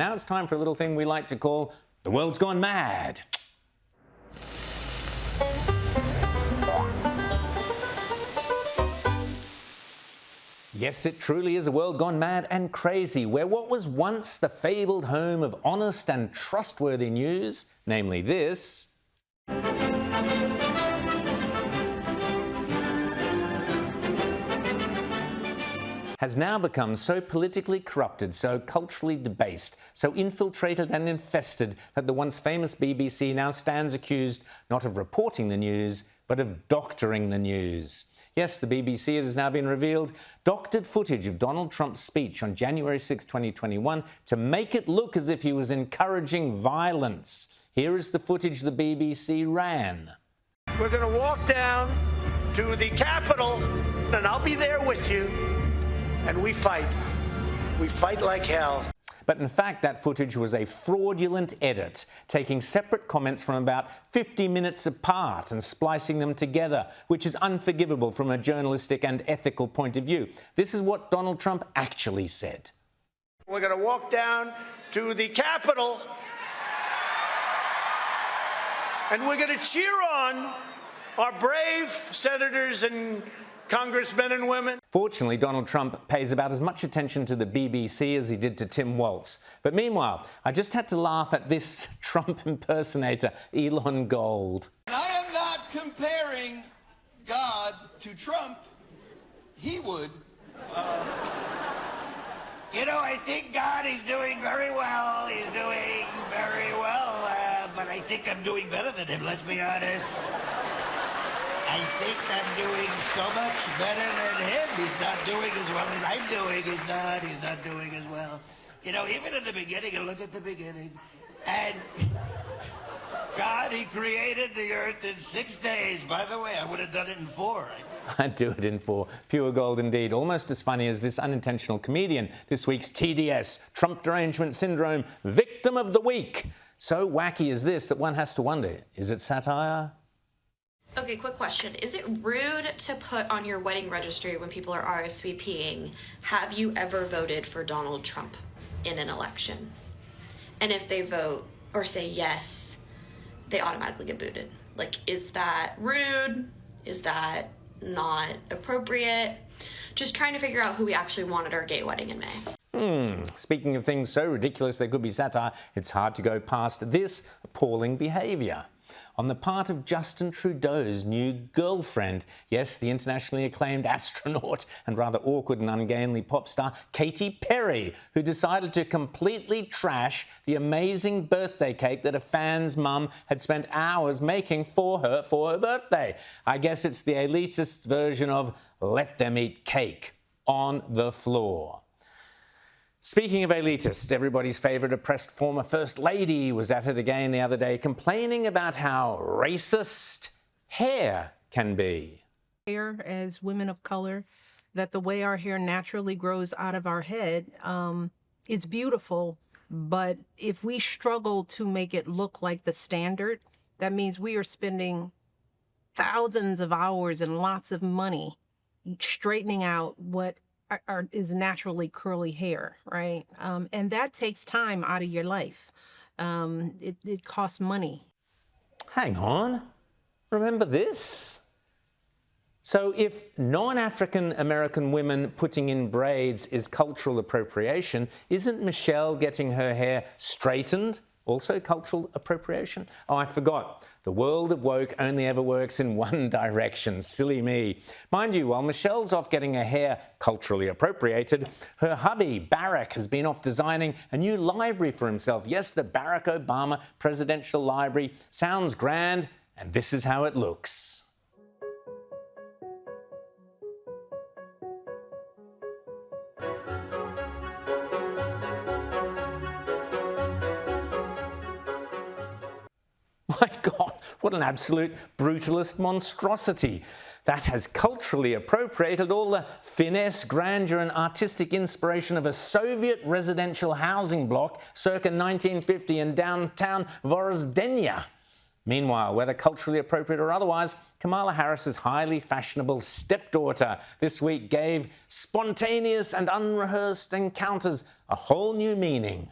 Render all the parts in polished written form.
Now it's time for a little thing we like to call The World's Gone Mad. Yes, it truly is a world gone mad and crazy, where what was once the fabled home of honest and trustworthy news, namely this, has now become so politically corrupted, so culturally debased, so infiltrated and infested that the once famous BBC now stands accused not of reporting the news, but of doctoring the news. Yes, the BBC, it has now been revealed, doctored footage of Donald Trump's speech on January 6, 2021 to make it look as if he was encouraging violence. Here is the footage the BBC ran. We're going to walk down to the Capitol, and I'll be there with you. And we fight. We fight like hell. But in fact, that footage was a fraudulent edit, taking separate comments from about 50 minutes apart and splicing them together, which is unforgivable from a journalistic and ethical point of view. This is what Donald Trump actually said. We're going to walk down to the Capitol, and we're going to cheer on our brave senators and congressmen and women. Fortunately, Donald Trump pays about as much attention to the BBC as he did to Tim Walz. But meanwhile, I just had to laugh at this Trump impersonator, Elon Gold. I am not comparing God to Trump. He would. I think God is doing very well. He's doing very well. But I think I'm doing better than him, let's be honest. I think I'm doing so much better than him. He's not doing as well as I'm doing. He's not doing as well. Even in the beginning, and look at the beginning. And God, he created the earth in 6 days. By the way, I would have done it in 4. I'd do it in 4. Pure gold indeed. Almost as funny as this unintentional comedian, this week's TDS, Trump Derangement Syndrome, Victim of the Week. So wacky is this that one has to wonder, is it satire? Okay, quick question. Is it rude to put on your wedding registry when people are RSVPing, have you ever voted for Donald Trump in an election? And if they vote or say yes, they automatically get booted. Is that rude? Is that not appropriate? Just trying to figure out who we actually want at our gay wedding in May. Speaking of things so ridiculous they could be satire, it's hard to go past this appalling behaviour on the part of Justin Trudeau's new girlfriend. Yes, the internationally acclaimed astronaut and rather awkward and ungainly pop star Katy Perry, who decided to completely trash the amazing birthday cake that a fan's mum had spent hours making for her birthday. I guess it's the elitist version of let them eat cake on the floor. Speaking of elitists, everybody's favourite oppressed former First Lady was at it again the other day, complaining about how racist hair can be. As women of color, that the way our hair naturally grows out of our head, it's beautiful, but if we struggle to make it look like the standard, that means we are spending thousands of hours and lots of money straightening out what is naturally curly hair, right? And that takes time out of your life. It costs money. Hang on. Remember this? So if non-African American women putting in braids is cultural appropriation, isn't Michelle getting her hair straightened also cultural appropriation? Oh, I forgot. The world of woke only ever works in one direction. Silly me. Mind you, while Michelle's off getting her hair culturally appropriated, her hubby, Barack, has been off designing a new library for himself. Yes, the Barack Obama Presidential Library. Sounds grand, and this is how it looks. My God, what an absolute brutalist monstrosity. That has culturally appropriated all the finesse, grandeur and artistic inspiration of a Soviet residential housing block circa 1950 in downtown Vorozdenia. Meanwhile, whether culturally appropriate or otherwise, Kamala Harris's highly fashionable stepdaughter this week gave spontaneous and unrehearsed encounters a whole new meaning.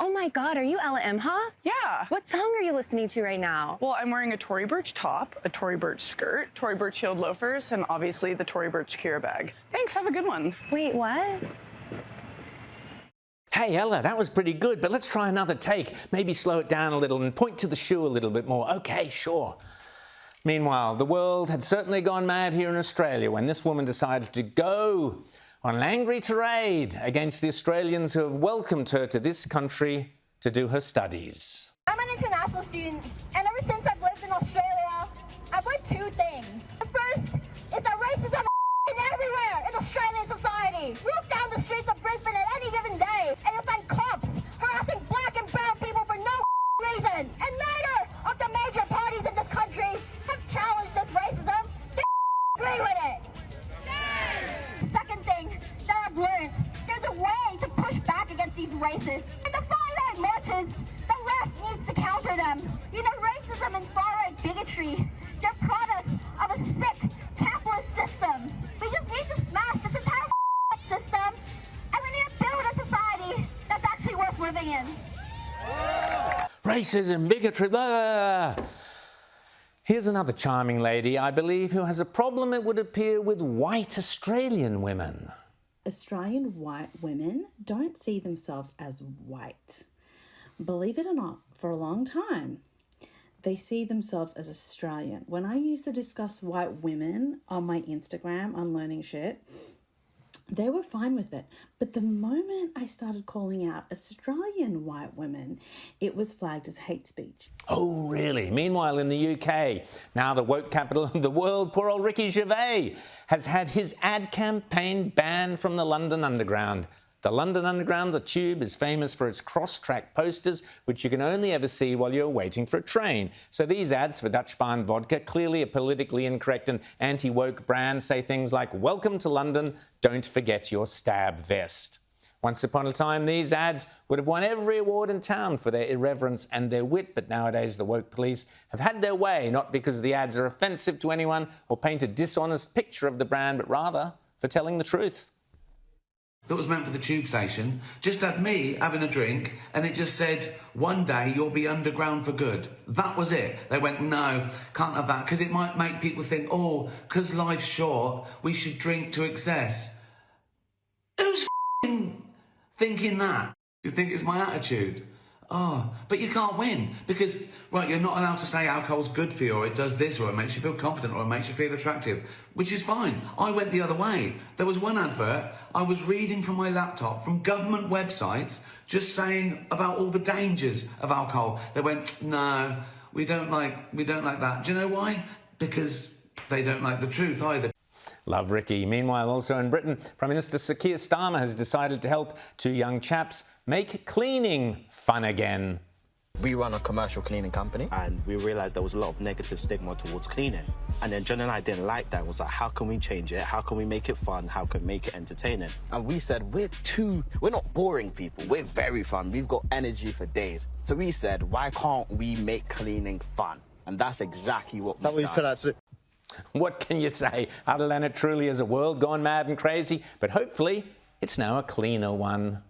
Oh my God, are you Ella Emhoff? Yeah. What song are you listening to right now? Well, I'm wearing a Tory Burch top, a Tory Burch skirt, Tory Burch heeled loafers, and obviously the Tory Burch Kira bag. Thanks, have a good one. Wait, what? Hey Ella, that was pretty good, but let's try another take. Maybe slow it down a little and point to the shoe a little bit more. Okay, sure. Meanwhile, the world had certainly gone mad here in Australia when this woman decided to go on an angry tirade against the Australians who have welcomed her to this country to do her studies. I'm an international student, and ever since I've lived in Australia, I've learned two things. The first is that racism is everywhere in Australian society. Walk down the streets of Brisbane at any given day, and you'll find cops harassing black and brown people for no reason. And neither of the major parties in this country have challenged this racism. They agree with it. Second thing that I've learned, there's a way to push back against these racists. In the far-right marches, the left needs to counter them. You know, racism and far-right bigotry, they're products of a sick capitalist system. We just need to smash this entire system, and we need to build a society that's actually worth living in. Racism, bigotry, blah, blah, blah. Here's another charming lady, I believe, who has a problem, it would appear, with white Australian women. Australian white women don't see themselves as white. Believe it or not, for a long time, they see themselves as Australian. When I used to discuss white women on my Instagram on Learning Shit, they were fine with it. But the moment I started calling out Australian white women, it was flagged as hate speech. Oh, really? Meanwhile, in the UK, now the woke capital of the world, poor old Ricky Gervais has had his ad campaign banned from the London Underground. The London Underground, the tube, is famous for its cross-track posters, which you can only ever see while you're waiting for a train. So these ads for Dutch Barn vodka, clearly a politically incorrect and anti-woke brand, say things like, "Welcome to London, don't forget your stab vest." Once upon a time, these ads would have won every award in town for their irreverence and their wit, but nowadays the woke police have had their way, not because the ads are offensive to anyone or paint a dishonest picture of the brand, but rather for telling the truth. That was meant for the tube station, just had me having a drink, and it just said, "One day you'll be underground for good." That was it. They went, "No, can't have that, because it might make people think, oh, because life's short, we should drink to excess." Who's thinking that? You think it's my attitude? Oh, but you can't win, because, right, you're not allowed to say alcohol's good for you, or it does this, or it makes you feel confident, or it makes you feel attractive, which is fine. I went the other way. There was one advert I was reading from my laptop from government websites just saying about all the dangers of alcohol. They went, "No, we don't like that." Do you know why? Because they don't like the truth either. Love Ricky. Meanwhile, also in Britain, Prime Minister Sir Keir Starmer has decided to help two young chaps make cleaning fun again. We run a commercial cleaning company, and we realised there was a lot of negative stigma towards cleaning. And then John and I didn't like that. It was like, how can we change it? How can we make it fun? How can we make it entertaining? And we said, we're not boring people. We're very fun. We've got energy for days. So we said, why can't we make cleaning fun? And that's exactly what we've done. Set out to do. What can you say, other than it truly is a world gone mad and crazy, but hopefully it's now a cleaner one.